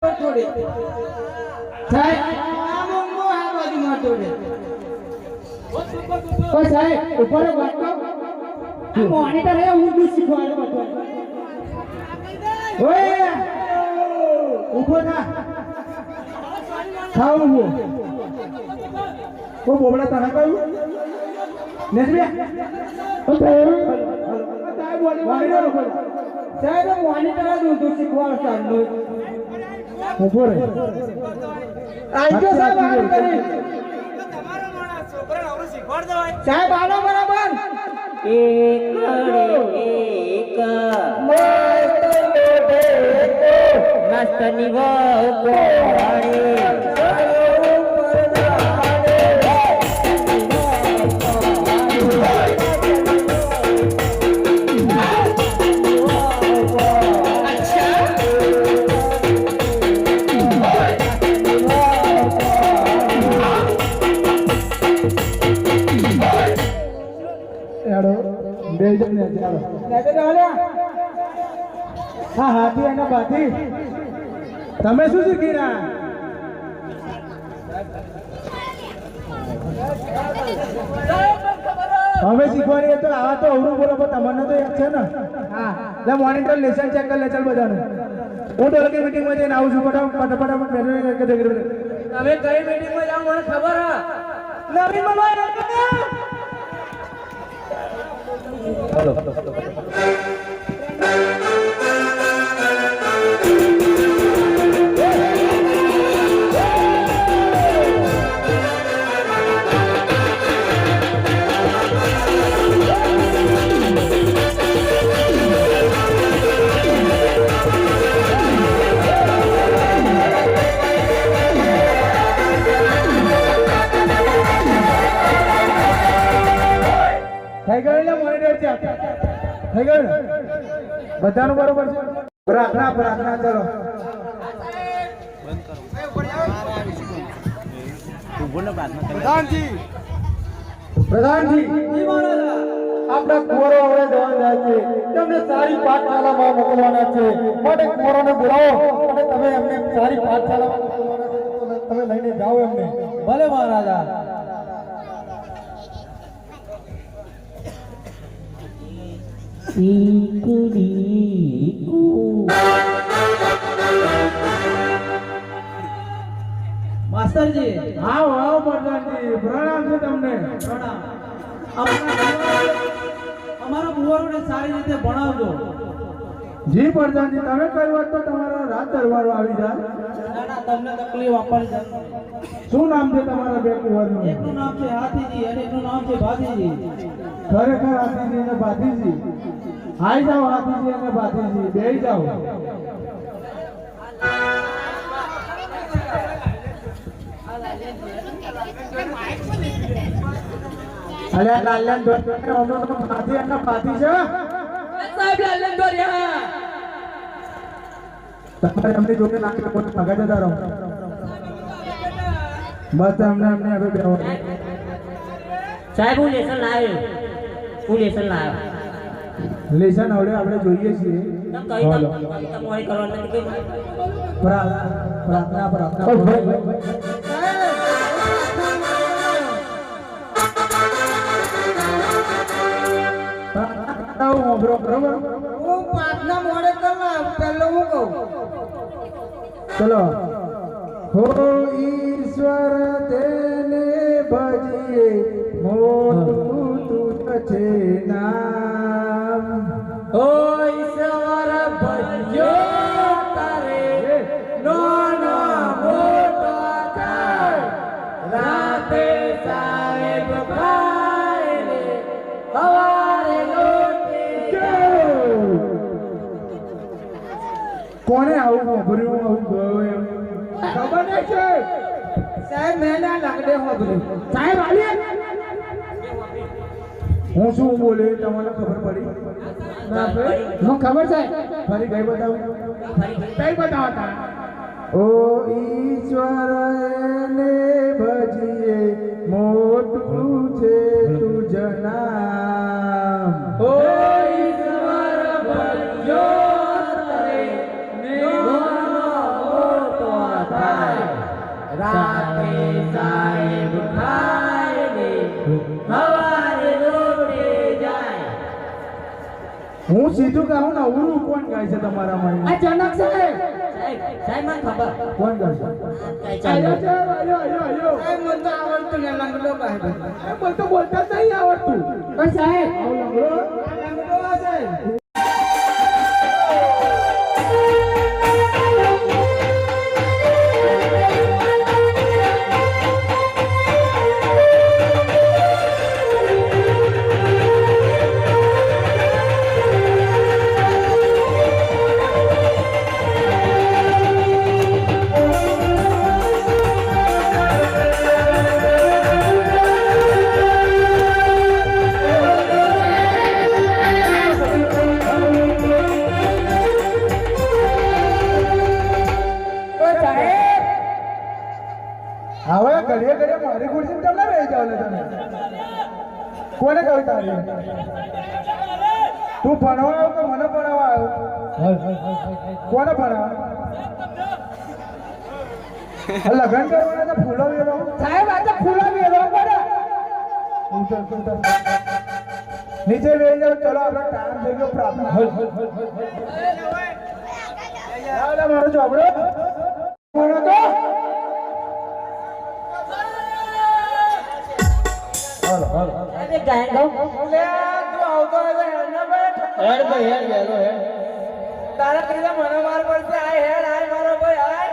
થોડે સાહેબ આ મોંગો આ બાજુમાં થોડે ઓ સાહેબ ઉપર વાટો આ મોનિટર હે હું બી શીખવાડો બધો ઓય ઉભો ના ખાવ હું ઓ બોબડા તને કહ્યું નેસબી ઓ સાહેબ મોનિટર ઉપર સાહેબ મોનિટર હું શીખવાડો ચાલુ ઉભો રે આજો સાહેબ આ કરી તમારો માણસ છોકરાને આપણે શીખવાડ દેવાય સાહેબ આનો બરાબર એક મસ્ત નિવાવ કોણી હા હાથી અને બાથી તમે શું શીખી રહ્યા હવે શીખવાની તો આવા તો અવરું બોલો પણ તમને તો યાદ છે ને હા એટલે મોનિટર લેસન ચેક કરી લે ચાલ બધાનું હું ઢોલકી મીટિંગમાં જઈને આવું છું ફટાફટ તમે કઈ મીટિંગમાં જાવ મને ખબર હા નવી મમ્મા हेलो થઈ ગયું ને મોનિટર છે થઈ ગયું ને બધાનું બરોબર છે પ્રાર્થના પ્રાર્થના ચલો પ્રધાનજી પ્રધાનજી આપણા કુંવરો હવે જવા જાય છે તેમને સારી પાઠશાળામાં મોકલવાના છે માટે કુંવરોને બોલાવો અને તમે એમને સારી પાઠશાળામાં મોકલવાના છે તમે લઈને જાઓ એમને ભલે મહારાજા માસ્ટરજી હા વાવ પ્રધાનજી પ્રણામ છે તમને પ્રણામ અમારા બુવારોને સારી રીતે ભણાવજો જી પ્રધાનજી તમે કઈ વાત તો તમારા રાત દરબારો આવી જાય ના તમને તકલીફ આપવાની શું નામ છે તમારા બે કુંવરનું એકનું નામ છે હાથીજી અને એકનું નામ છે ભાતીજી ખરેખર હાથીજી અને ભાતીજી હાઈ જાઓ હાથીજી અને ભાતીજી બેહી જાઓ અલે લાલન દોર ઓનો તો ભાતી અને ભાતી છે સાહેબ લાલન દોરિયા તમારે અમને જોકે નાખી કોને ભાગા જતા રહો બસ અમને હવે બેહો સાહેબ હું લેસન લાવ્યો લેસન આવડે આપણે જોઈએ છીએ પ્રાર્થના બરોબર હું પ્રાર્થના મોડે કરવા પહેલો હું કહું ચલો હો ઈશ્વર તેને ભજીએ મોટું તુજ છે નામ ઓ ઈશ્વર ભજો તારે નાનો મોટો થાય રાતે સાહેબ ભાઈ રે હવારે લોટી કોને આવું મોભર્યું આવું ગયું ખબર નહીં છે સાહેબ મેં ના લાગડે મોભર્યું સાહેબ આલી હું શું બોલે તમને ખબર પડી ના ભાઈ હું ખબર છે ફરી કઈ બતાવું કઈ બતાવતા ઓ ઈશ્વર એને ભજીએ મોટું છે તુજ નામ ઓ ઈશ્વર ભજો તારે નાનો મોટો હું સીધું કહું ને અવરું કોણ ગાય છે તમારામાં આ જનક સાહેબ સાહેબ મને ખબર કોણ ગાય છે કઈ ચાલે આયો મને તો આવડતું ને લંગડો ગાય મને તો બોલતા જ નહીં આવડતું પણ સાહેબ લંગડો આ સાહેબ હવે ઘડીએ ઘડીએ મારી ખુરશી તમને બેસી જાવ ને તમે કોને કહ્યું તારી તું ભણવા આવ્યો કે મને ભણાવવા આવ્યો કોને ભણાવવા લગ્ન કરવાના તો ફૂલો વેરો સાહેબ આ તો ફૂલો વેરો પડે નીચે બેસી જાવ ચલો આપણે ટાઈમ થઈ ગયો પ્રાર્થના મારો ચોપડો ભણો તો અરે ગાય ગાવ લે તું આવતો હોય તો હેડ ના બેઠ હેડ ભાઈ હેડ ગેલો હેડ તારા કીધા મને માર પડશે આ હેડ આય મારો ભાઈ આય